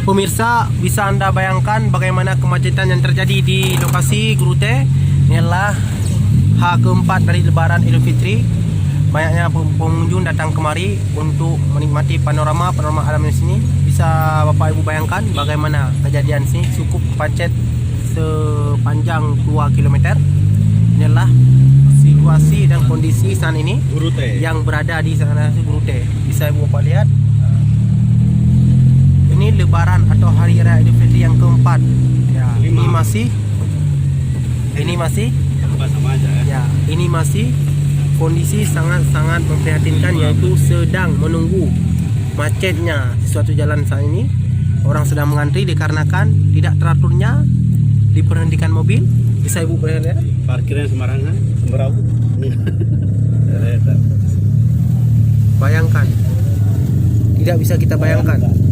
Pemirsa, bisa Anda bayangkan bagaimana kemacetan yang terjadi di lokasi Grute. Inilah H keempat dari Lebaran Idul Fitri. Banyaknya pengunjung datang kemari untuk menikmati panorama alam di sini. Bisa Bapak Ibu bayangkan bagaimana kejadian sini, cukup macet sepanjang 2 km. Inilah situasi dan kondisi saat ini Grute yang berada di sana Grute. Bisa Ibu Bapak lihat. Ini Lebaran atau Hari Raya Idul Fitri yang keempat. Ya, ini masih sama aja ya. ya, ini masih kondisi sangat-sangat memprihatinkan, yaitu sedang menunggu macetnya suatu jalan saat ini. Orang sedang mengantri dikarenakan tidak teraturnya diberhentikan mobil. Bisa Ibu lihat? Parkirnya sembarangan, sembarangan. Bayangkan. Tidak bisa kita bayangkan.